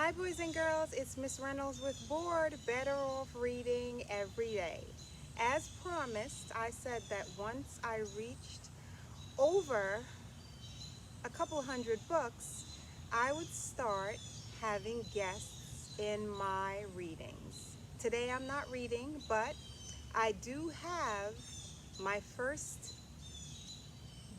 Hi boys and girls, it's Miss Reynolds with Board, Better Off Reading Every Day. As promised, I said that once I reached over a couple hundred books, I would start having guests in my readings. Today I'm not reading, but I do have my first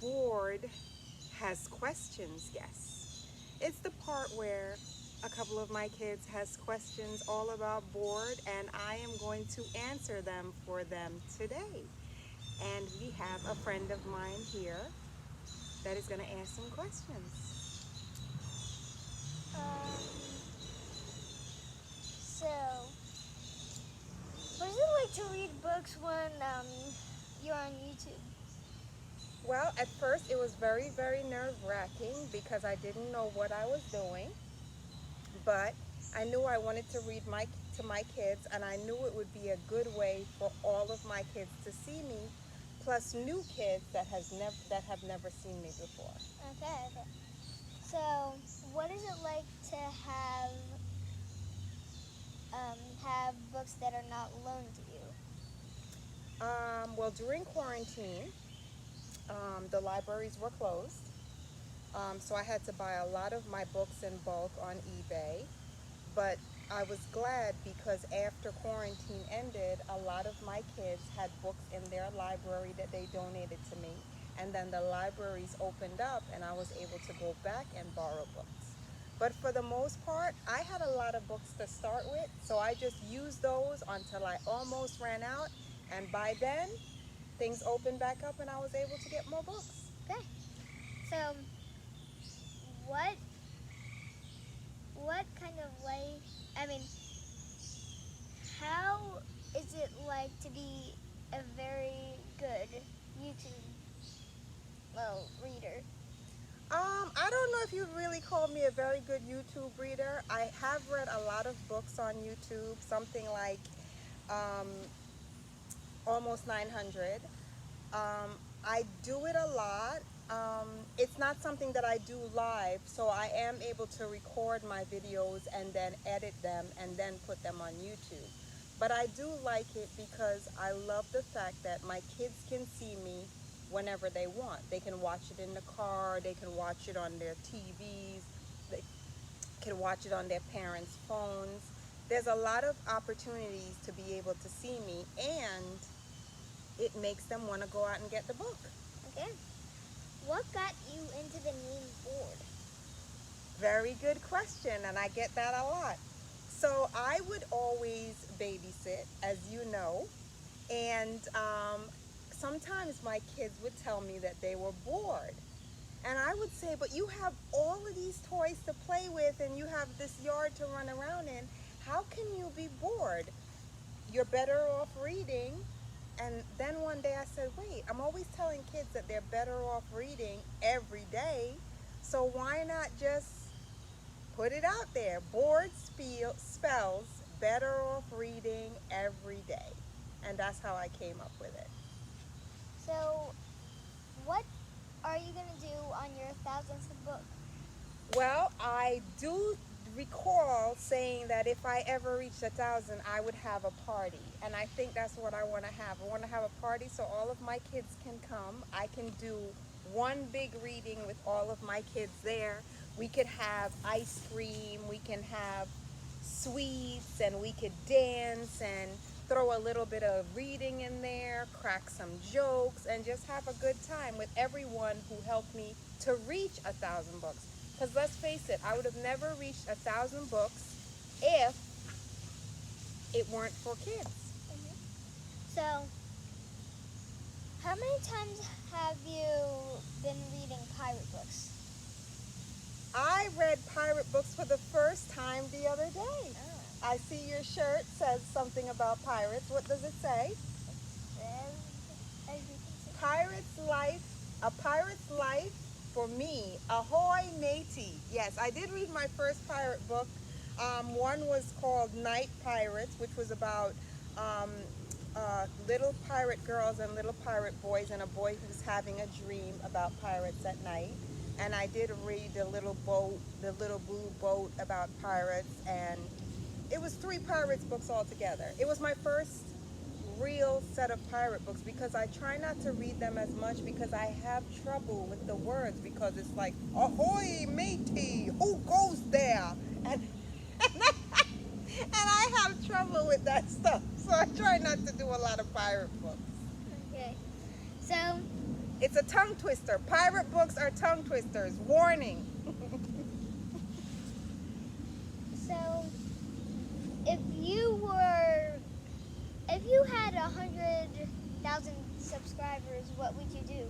Board has questions guest. It's the part where a couple of my kids has questions all about board and I am going to answer them for them today. And we have a friend of mine here that is going to ask some questions. So, what is it like to read books when you're on YouTube? Well, at first it was very nerve-wracking because I didn't know what I was doing, but I knew I wanted to read to my kids, and I knew it would be a good way for all of my kids to see me, plus new kids that have never seen me before. Okay. So, what is it like to have books that are not loaned to you? Well, during quarantine, the libraries were closed, so I had to buy a lot of my books in bulk on eBay. But I was glad because after quarantine ended, a lot of my kids had books in their library that they donated to me. And then the libraries opened up and I was able to go back and borrow books. But for the most part, I had a lot of books to start with, so I just used those until I almost ran out. And by then, things opened back up and I was able to get more books. Okay. So, what what kind of life? I mean, how is it like to be a very good YouTube reader? I don't know if you'd really call me a very good YouTube reader. I have read a lot of books on YouTube, something like um, almost 900. I do it a lot. It's not something that I do live, so I am able to record my videos and then edit them and then put them on YouTube. But I do like it because I love the fact that my kids can see me whenever they want. They can watch it in the car, they can watch it on their TVs, they can watch it on their parents' phones. There's a lot of opportunities to be able to see me, and it makes them want to go out and get the book. Okay. What got you into the name Board? Very good question, and I get that a lot. So I would always babysit, as you know, and sometimes my kids would tell me that they were bored. And I would say, but you have all of these toys to play with and you have this yard to run around in. How can you be bored? You're better off reading. And then one day I said, wait, I'm always telling kids that they're better off reading every day. So why not just put it out there? Board spells better off reading every day. And that's how I came up with it. So, what are you gonna do on your thousandth book? Well, I do recall saying that if I ever reached 1,000, I would have a party. And I think that's what I want to have. I want to have a party so all of my kids can come. I can do one big reading with all of my kids there. We could have ice cream, we can have sweets, and we could dance and throw a little bit of reading in there, crack some jokes, and just have a good time with everyone who helped me to reach 1,000 books. Because let's face it, I would have never reached 1,000 books if it weren't for kids. So, how many times have you been reading pirate books? I read pirate books for the first time the other day. Oh. I see your shirt says something about pirates. What does it say? As you can see. A pirate's life for me. Ahoy matey. Yes, I did read my first pirate book. One was called Night Pirates, which was about little pirate girls and little pirate boys, and a boy who's having a dream about pirates at night. And I did read the little boat, the little blue boat about pirates, and it was three pirates books altogether. It was my first real set of pirate books because I try not to read them as much because I have trouble with the words because it's like ahoy matey, who goes there, and and I have trouble with that stuff, so I try not to do a lot of pirate books. Okay. So, It's a tongue twister. Pirate books are tongue twisters. Warning. so if you were, if you had 100,000 subscribers, what would you do?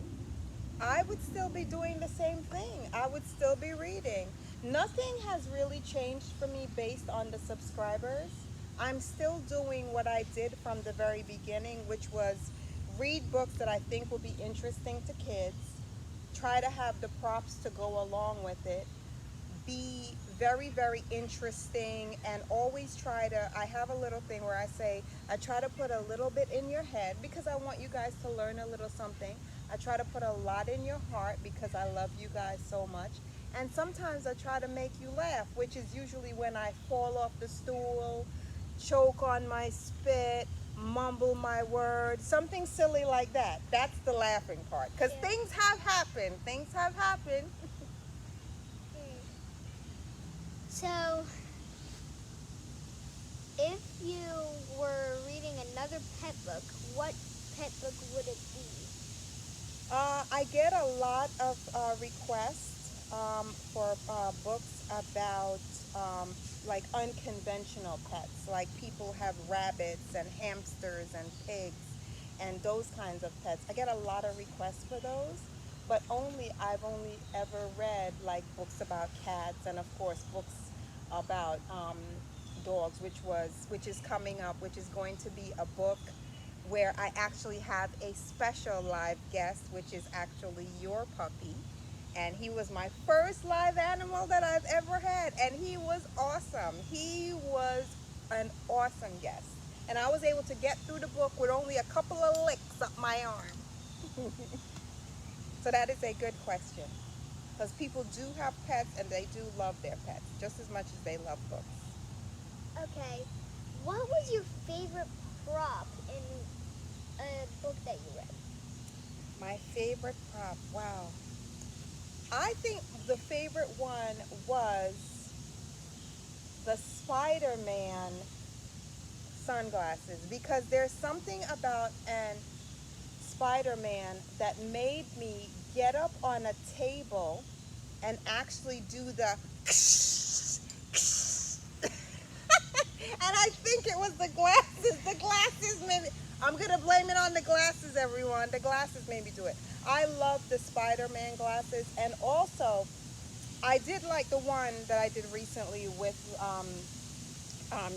I would still be doing the same thing. I would still be reading. Nothing has really changed for me based on the subscribers. I'm still doing what I did from the very beginning, which was read books that I think will be interesting to kids, try to have the props to go along with it, be very, very interesting, and always try to, I have a little thing where I say, I try to put a little bit in your head because I want you guys to learn a little something. I try to put a lot in your heart because I love you guys so much. And sometimes I try to make you laugh, which is usually when I fall off the stool, choke on my spit, mumble my words, something silly like that. That's the laughing part. Because Yeah. things have happened. Things have happened. Hmm. So, if you were reading another pet book, what pet book would it be? I get a lot of requests for books about like unconventional pets. Like people have rabbits and hamsters and pigs and those kinds of pets. I get a lot of requests for those, but I've only ever read like books about cats and of course books about dogs, which is coming up, which is going to be a book where I actually have a special live guest, which is actually your puppy. And he was my first live animal that I've ever had. And he was awesome. He was an awesome guest. And I was able to get through the book with only a couple of licks up my arm. So that is a good question. Because people do have pets and they do love their pets just as much as they love books. Okay. What was your favorite prop in a book that you read? My favorite prop, wow. I think the favorite one was the Spider-Man sunglasses because there's something about an Spider-Man that made me get up on a table and actually do the and I think it was the glasses. The glasses made me. I'm gonna blame it on the glasses, everyone. The glasses made me do it. I love the Spider-Man glasses, and also I did like the one that I did recently with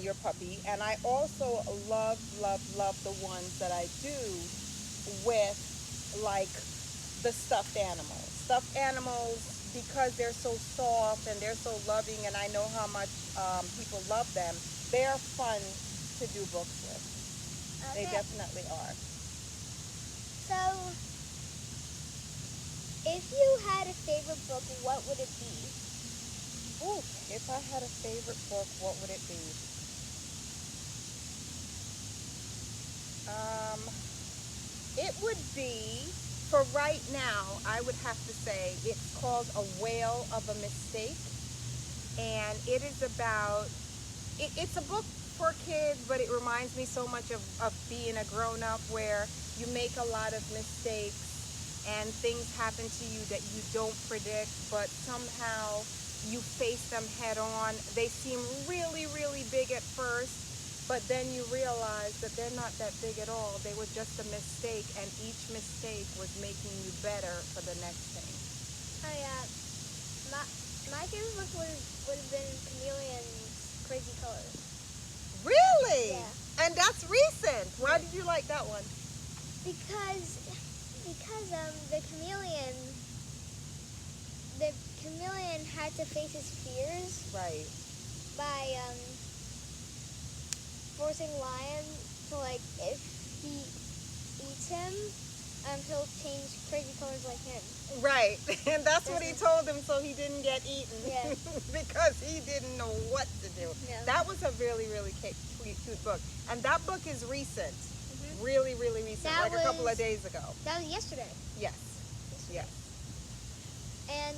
your puppy, and I also love the ones that I do with like the stuffed animals. Stuffed animals because they're so soft and they're so loving, and I know how much people love them. They're fun to do books with. They Okay. definitely are. So, if you had a favorite book, what would it be? Ooh, if I had a favorite book, what would it be? Um, it would be, for right now, I would have to say it's called A Whale of a Mistake. And it is about, it's a book for kids, but it reminds me so much of being a grown-up where you make a lot of mistakes and things happen to you that you don't predict, but somehow you face them head on. They seem really, really big at first, but then you realize that they're not that big at all. They were just a mistake, and each mistake was making you better for the next thing. Oh yeah, my favorite book would have been Chameleon's Crazy Colors. Really? Yeah. And that's recent. Why did you like that one? Because the chameleon had to face his fears Right. by forcing lion to, like, if he eats him, He'll change crazy colors like him. Right, and that's what he told him so he didn't get eaten. Yeah. Because he didn't know what to do. Yeah. That was a really, really cute book. And that book is recent. Really, really recent, That like a couple of was- days ago. That was yesterday. Yes. Yes. And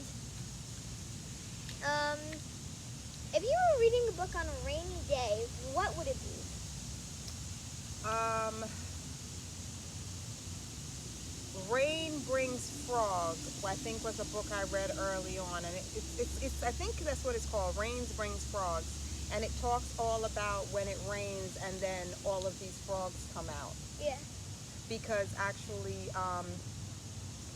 if you were reading a book on a rainy day, what would it be? Rain Brings Frog, I think was a book I read early on, and it's I think that's what it's called, Rain Brings Frogs, and it talks all about when it rains and then all of these frogs come out. Yeah. Because actually,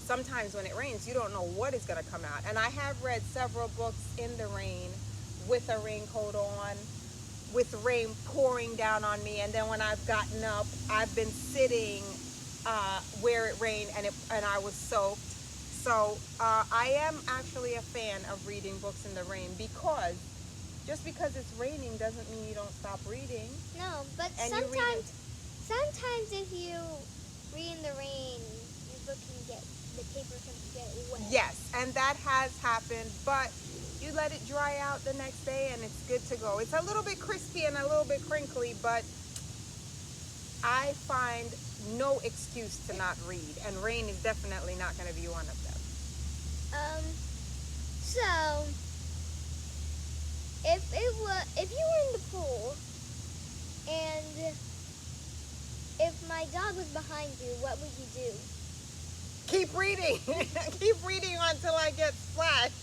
sometimes when it rains, you don't know what is going to come out. And I have read several books in the rain with a raincoat on, with rain pouring down on me, and then when I've gotten up, I've been sitting where it rained and I was soaked. So I am actually a fan of reading books in the rain, because just because it's raining doesn't mean you don't stop reading. No, but And you read it. sometimes if you read in the rain, the paper can get wet. Yes, and that has happened, but you let it dry out the next day and it's good to go. It's a little bit crispy and a little bit crinkly, but I find no excuse to not read, and rain is definitely not going to be one of them. So if you were in the pool and if my dog was behind you, what would you do? Keep reading. Keep reading until I get splashed.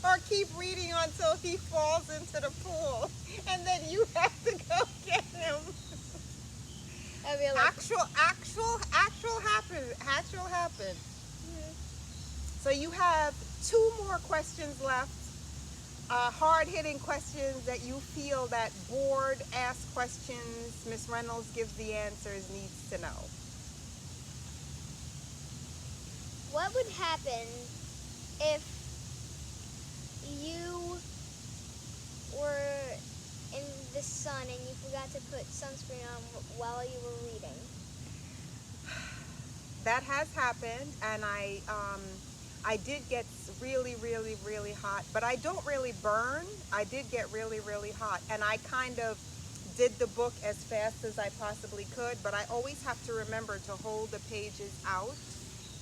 Or keep reading until he falls into the pool. And then you have to go get him. I realize. Actual happen. So you have 2 more questions left. Hard-hitting questions that you feel that board ask questions, Miss Reynolds gives the answers, needs to know. What would happen if you were in the sun and you forgot to put sunscreen on while you were reading? That has happened, and I did get really, really, really hot, but I don't really burn. I did get really, really hot, and I kind of did the book as fast as I possibly could, but I always have to remember to hold the pages out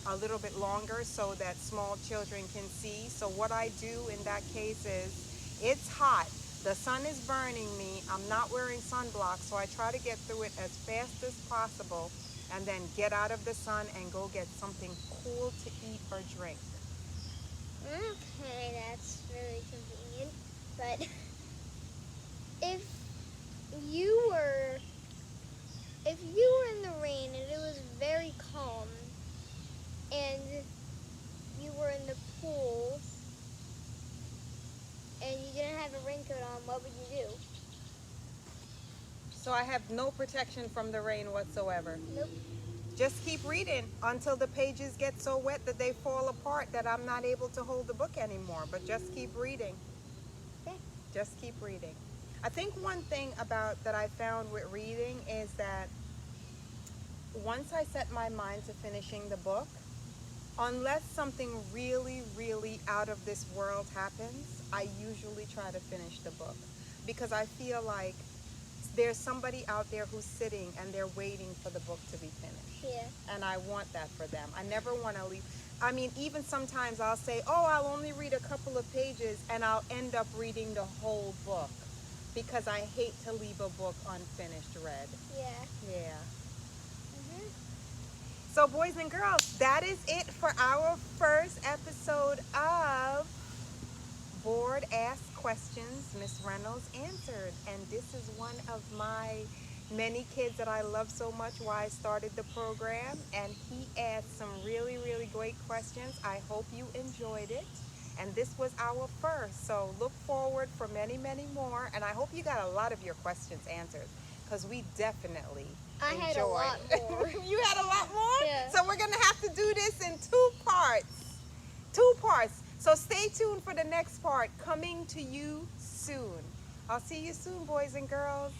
a little bit longer so that small children can see. So what I do in that case is, it's hot, the sun is burning me, I'm not wearing sunblock, so I try to get through it as fast as possible and then get out of the sun and go get something cool to eat or drink. Okay, that's really convenient. But if you were in the rain and it was very calm and you were in the pool and you didn't have a raincoat on, what would you do? So I have no protection from the rain whatsoever. Nope. Just keep reading until the pages get so wet that they fall apart that I'm not able to hold the book anymore. But just keep reading. Okay. Just keep reading. I think one thing that I found with reading is that once I set my mind to finishing the book, unless something really, really out of this world happens, I usually try to finish the book, because I feel like there's somebody out there who's sitting and they're waiting for the book to be finished. Yeah. And I want that for them. I never want to leave. I mean, even sometimes I'll say, oh, I'll only read a couple of pages, and I'll end up reading the whole book, because I hate to leave a book unfinished read. Yeah. Yeah. Mhm. So boys and girls, that is it for our first episode of Board Ask Questions, Miss Reynolds Answered. And this is one of my many kids that I love so much, why I started the program. And he asked some really, really great questions. I hope you enjoyed it. And this was our first. So look forward for many, many more. And I hope you got a lot of your questions answered, because we definitely I enjoyed. had a lot more. You had a lot more? Yeah. So we're going to have to do this in 2 parts. 2 parts. So stay tuned for the next part, coming to you soon. I'll see you soon, boys and girls.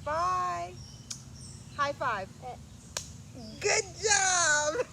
Bye. High five. Good job.